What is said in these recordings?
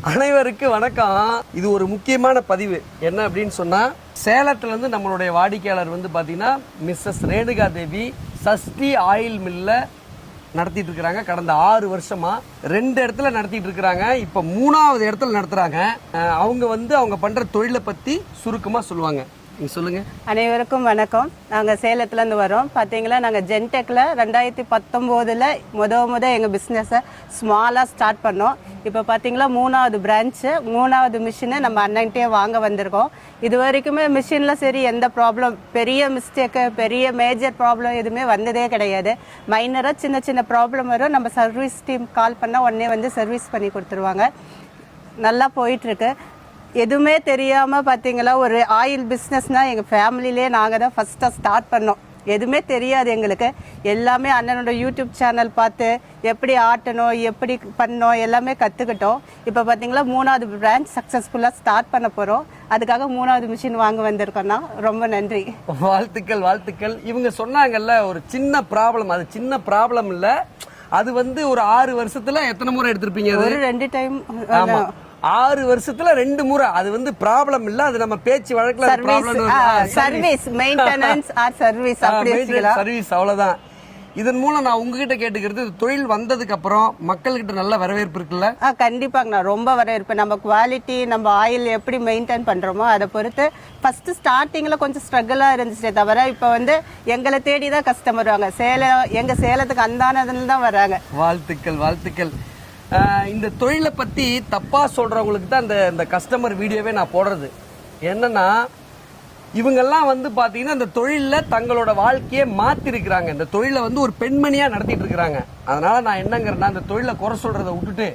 அனைவருக்கு வணக்கம். இது ஒரு முக்கியமான பதிவு. என்ன அப்படின்னு சொன்னா, சேலத்துல இருந்து நம்மளுடைய வாடிக்கையாளர் வந்து பாத்தீங்கன்னா மிஸ்ஸஸ் ரேணுகா தேவி சஷ்டி ஆயில் மில்ல நடத்திட்டு இருக்கிறாங்க. கடந்த 6 வருஷமா 2 இடத்துல நடத்திட்டு இருக்கிறாங்க. இப்ப 3வது இடத்துல நடத்துறாங்க. அவங்க பண்ற தொழிலை பத்தி சுருக்கமா சொல்லுவாங்க. சொல்லுங்க. அனைவருக்கும் வணக்கம். நாங்கள் சேலத்துலேருந்து வரோம். பார்த்தீங்களா, நாங்கள் ஜென்டெக்கில் 2019 எங்கள் பிஸ்னஸை ஸ்மாலாக ஸ்டார்ட் பண்ணோம். இப்போ பார்த்தீங்களா 3வது பிரான்ச்சு, 3வது மிஷினை நம்ம அண்ணன்ட்டே வாங்க வந்திருக்கோம். இது வரைக்குமே மிஷினில் சரி எந்த ப்ராப்ளம், பெரிய மிஸ்டேக்கு, பெரிய மேஜர் ப்ராப்ளம் எதுவுமே வந்ததே கிடையாது. மைனராக சின்ன சின்ன ப்ராப்ளம் வரும். நம்ம சர்வீஸ் டீம் கால் பண்ணால் உடனே வந்து சர்வீஸ் பண்ணி கொடுத்துருவாங்க. நல்லா போயிட்டுருக்கு. எதுவுமே தெரியாமல் பார்த்தீங்களா, ஒரு ஆயில் பிஸ்னஸ்னால் எங்கள் ஃபேமிலியிலே நாங்கள் தான் ஃபஸ்ட்டாக ஸ்டார்ட் பண்ணோம். எதுவுமே தெரியாது எங்களுக்கு. எல்லாமே அண்ணனோட யூடியூப் சேனல் பார்த்து எப்படி ஆட்டணும், எப்படி பண்ணோம் எல்லாமே கற்றுக்கிட்டோம். இப்போ பார்த்தீங்களா 3வது பிரான்ச் சக்ஸஸ்ஃபுல்லாக ஸ்டார்ட் பண்ண போகிறோம். அதுக்காக 3வது மிஷின் வாங்க வந்திருக்கோம்னா ரொம்ப நன்றி. வாழ்த்துக்கள் வாழ்த்துக்கள். இவங்க சொன்னாங்கல்ல ஒரு சின்ன ப்ராப்ளம், அது சின்ன ப்ராப்ளம் இல்லை. அது வந்து ஒரு 6 வருஷத்துல எத்தனை முறை எடுத்திருப்பீங்க? ஒரு 2 டைம். 6 வருஷத்துல 2 முறை. அது வந்து ப்ராப்ளம் இல்ல, அது நம்ம பேச்சு வழக்குல service maintenance R service service அவ்வளவுதான். இதன் மூலம் நான் உங்ககிட்ட கேட்டுக்கிறது, தொழில் வந்ததுக்கு அப்புறம் மக்கள்கிட்ட நல்ல வரவேற்பு இருக்குல்ல? கண்டிப்பாங்கண்ணா, ரொம்ப வரவேற்பு. நம்ம குவாலிட்டி, நம்ம ஆயில் எப்படி மெயின்டைன் பண்றோமோ அதை பொறுத்து. ஃபர்ஸ்ட் ஸ்டார்டிங்ல கொஞ்சம் ஸ்ட்ரகிளா இருந்துச்சே தவிர இப்போ வந்து எங்களை தேடி தான் கஸ்டமர் வாங்க. எங்க சேலத்துக்கு அந்தானதுல தான் வராங்க. வாழ்த்துக்கள் வாழ்த்துக்கள். இந்த தொழிலை பத்தி தப்பா சொல்றவங்களுக்கு தான் இந்த கஸ்டமர் வீடியோவே நான் போடுறது. என்னன்னா, இவங்கெல்லாம் வந்து பாத்தீங்கன்னா இந்த தொழில தங்களோட வாழ்க்கையை மாத்தி இருக்கிறாங்க. இந்த தொழிலை வந்து ஒரு பெண்மணியா நடத்திட்டு இருக்கிறாங்க. அதனால நான் என்னங்கிறேன்னா, இந்த தொழிலை குறை சொல்றதை விட்டுட்டு,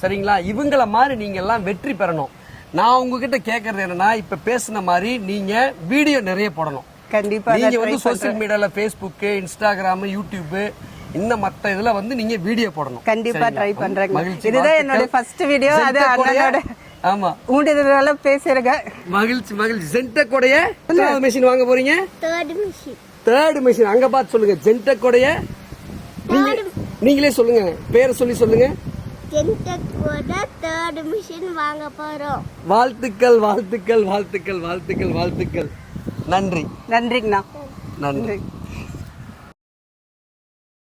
சரிங்களா, இவங்கள மாதிரி நீங்க எல்லாம் வெற்றி பெறணும். நான் உங்ககிட்ட கேட்கறது என்னன்னா, இப்ப பேசின மாதிரி நீங்க வீடியோ நிறைய போடணும். கண்டிப்பா நீங்க வந்து சோசியல் மீடியால Facebook, Instagram, YouTube இந்த மத்த இதுல வந்து நீங்க வீடியோ போடணும். கண்டிப்பா ட்ரை பண்றேன். இதுதான் என்னோட ஃபர்ஸ்ட் வீடியோ. அது அண்ணனோட ஆமா ஊண்டதுனால பேசுறேங்க. மகிழ்ச்சி மகிழ்ச்சி. ஜென்டெக்கோடைய எத்தனாவது மெஷின் வாங்க போறீங்க? Third machine. அங்க பார்த்து சொல்லுங்க. ஜென்டெக்கோடைய நீங்களே சொல்லுங்க, பேரை சொல்லுங்க. ஜென்டெக்கோட தேர்ட் மிஷின் வாங்க போறோம். வாழ்த்துக்கள் வாழ்த்துக்கள் வாழ்த்துக்கள் வாழ்த்துக்கள் வாழ்த்துக்கள். நன்றி. நன்றிங்கண்ணா. நன்றி.